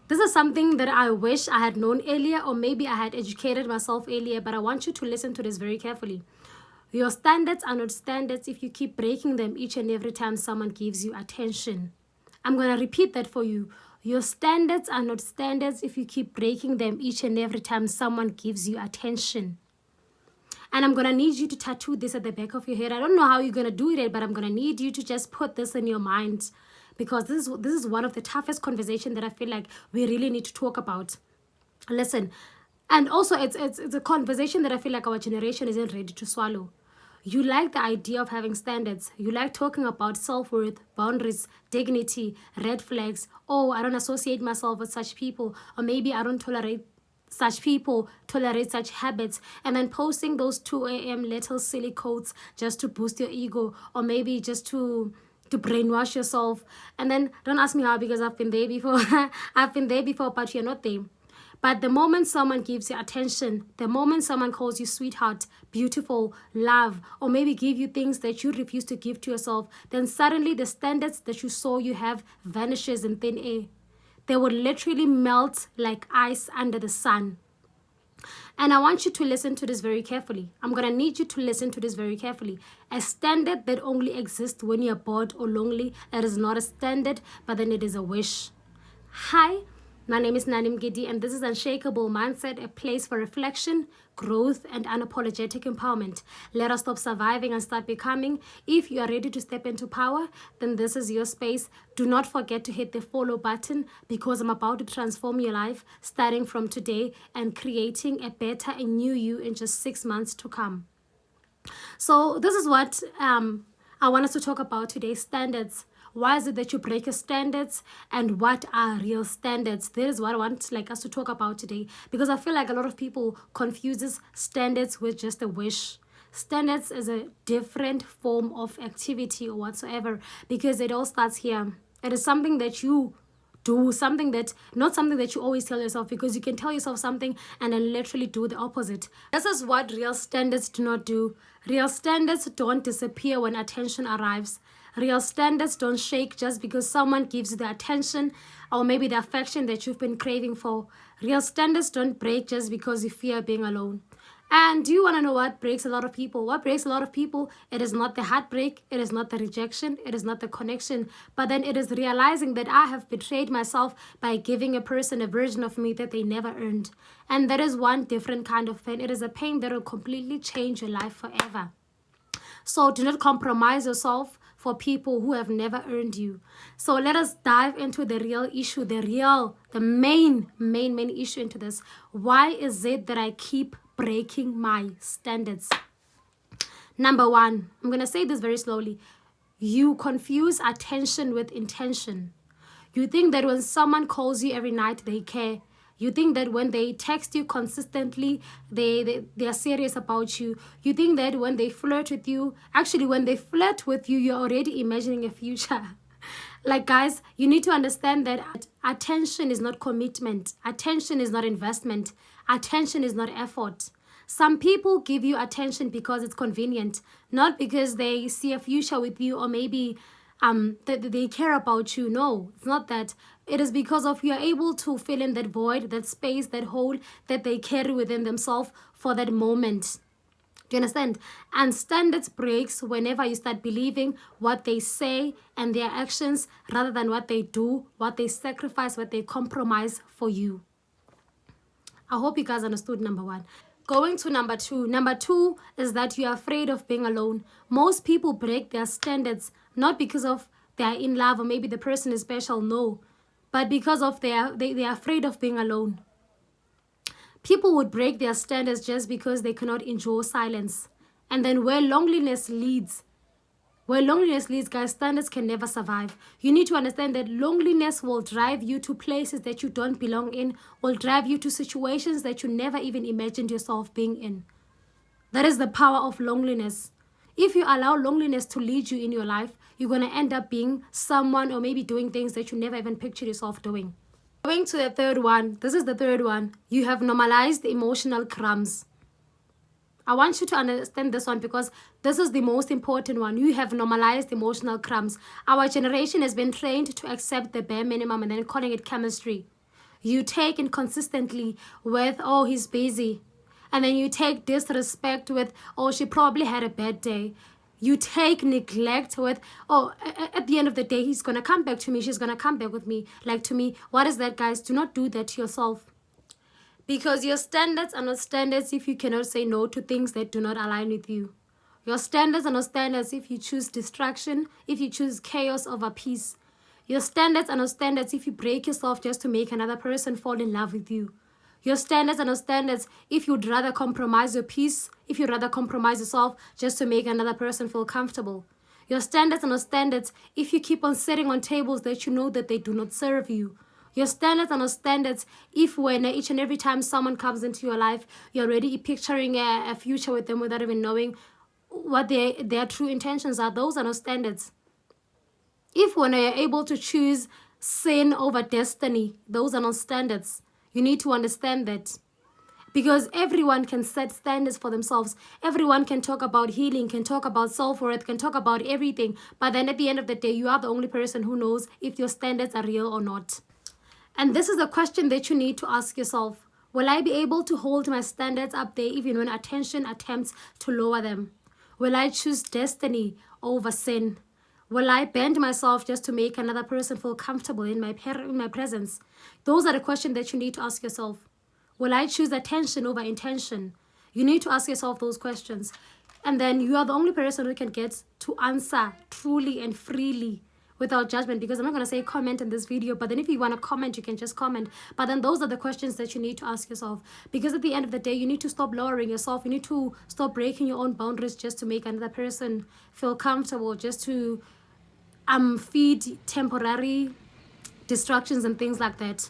This is something that I wish I had known earlier, or maybe I had educated myself earlier, but I want you to listen to this very carefully. Your standards are not standards if you keep breaking them each and every time someone gives you attention. I'm going to repeat that for you. Your standards are not standards if you keep breaking them each and every time someone gives you attention. And I'm going to need you to tattoo this at the back of your head. I don't know how you're going to do it, but I'm going to need you to just put this in your mind, because this is one of the toughest conversations that I feel like we really need to talk about. Listen, and also it's a conversation that I feel like our generation isn't ready to swallow. You like the idea of having standards. You like talking about self-worth, boundaries, dignity, red flags. Oh, I don't associate myself with such people. Or maybe I don't tolerate such people, tolerate such habits. And then posting those 2 a.m. little silly quotes just to boost your ego. Or maybe just to brainwash yourself. And then don't ask me how, because I've been there before. I've been there before, but you're not there. But the moment someone gives you attention, the moment someone calls you sweetheart, beautiful, love, or maybe give you things that you refuse to give to yourself, then suddenly the standards that you saw you have vanishes in thin air. They will literally melt like ice under the sun. And I want you to listen to this very carefully. I'm going to need you to listen to this very carefully. A standard that only exists when you're bored or lonely, it is not a standard, but then it is a wish. Hi, my name is Nanim Gidi, and this is Unshakable Mindset, a place for reflection, growth, and unapologetic empowerment. Let us stop surviving and start becoming. If you are ready to step into power, then this is your space. Do not forget to hit the follow button, because I'm about to transform your life starting from today and creating a better and new you in just 6 months to come. So this is what I want us to talk about today: standards. Why is it that you break your standards, and what are real standards? That is what I want us to talk about today, because I feel like a lot of people confuses standards with just a wish. Standards is a different form of activity or whatsoever, because it all starts here. It is something that you do, something that, not something that you always tell yourself, because you can tell yourself something and then literally do the opposite. This is what real standards do not do. Real standards don't disappear when attention arrives. Real standards don't shake just because someone gives you the attention or maybe the affection that you've been craving for. Real standards don't break just because you fear being alone. And do you want to know what breaks a lot of people? What breaks a lot of people? It is not the heartbreak. It is not the rejection. It is not the connection. But then it is realizing that I have betrayed myself by giving a person a version of me that they never earned. And that is one different kind of pain. It is a pain that will completely change your life forever. So do not compromise yourself for people who have never earned you. So let us dive into the real issue, the main issue into this. Why is it that I keep breaking my standards? Number one, I'm going to say this very slowly. You confuse attention with intention. You think that when someone calls you every night, they care. You think that when they text you consistently, they are serious about you. You think that when they flirt with you, actually when they flirt with you, you're already imagining a future. Like, guys, you need to understand that attention is not commitment. Attention is not investment. Attention is not effort. Some people give you attention because it's convenient, not because they see a future with you, or maybe that they care about you. No, it's not that. It is because of you are able to fill in that void, that space, that hole that they carry within themselves for that moment. Do you understand? And standards breaks whenever you start believing what they say and their actions rather than what they do, what they sacrifice, what they compromise for you. I hope you guys understood number one. Going to number two. Number two is that you are afraid of being alone. Most people break their standards not because of they are in love or maybe the person is special, no, but because of they are afraid of being alone. People would break their standards just because they cannot endure silence. And then where loneliness leads, guys, standards can never survive. You need to understand that loneliness will drive you to places that you don't belong in, will drive you to situations that you never even imagined yourself being in. That is the power of loneliness. If you allow loneliness to lead you in your life, you're going to end up being someone or maybe doing things that you never even pictured yourself doing. Going to the third one. This is the third one. You have normalized emotional crumbs. I want you to understand this one, because this is the most important one. You have normalized emotional crumbs. Our generation has been trained to accept the bare minimum and then calling it chemistry. You take inconsistently with, oh, he's busy. And then you take disrespect with, oh, she probably had a bad day. You take neglect with, oh, at the end of the day, he's going to come back to me. She's going to come back with me. Like, to me, what is that, guys? Do not do that to yourself. Because your standards are not standards if you cannot say no to things that do not align with you. Your standards are not standards if you choose distraction, if you choose chaos over peace. Your standards are not standards if you break yourself just to make another person fall in love with you. Your standards are not standards if you'd rather compromise your peace, if you'd rather compromise yourself just to make another person feel comfortable. Your standards are not standards if you keep on sitting on tables that you know that they do not serve you. Your standards are not standards if when each and every time someone comes into your life, you're already picturing a future with them without even knowing what their true intentions are. Those are not standards. If when you're able to choose sin over destiny, those are not standards. You need to understand that. Because everyone can set standards for themselves. Everyone can talk about healing, can talk about self-worth, can talk about everything. But then at the end of the day, you are the only person who knows if your standards are real or not. And this is a question that you need to ask yourself. Will I be able to hold my standards up there even when attention attempts to lower them? Will I choose destiny over sin? Will I bend myself just to make another person feel comfortable in my presence? Those are the questions that you need to ask yourself. Will I choose attention over intention? You need to ask yourself those questions. And then you are the only person who can get to answer truly and freely without judgment, because I'm not going to say comment in this video, but then if you want to comment, you can just comment. But then those are the questions that you need to ask yourself, because at the end of the day, you need to stop lowering yourself. You need to stop breaking your own boundaries just to make another person feel comfortable, just to feed temporary distractions and things like that.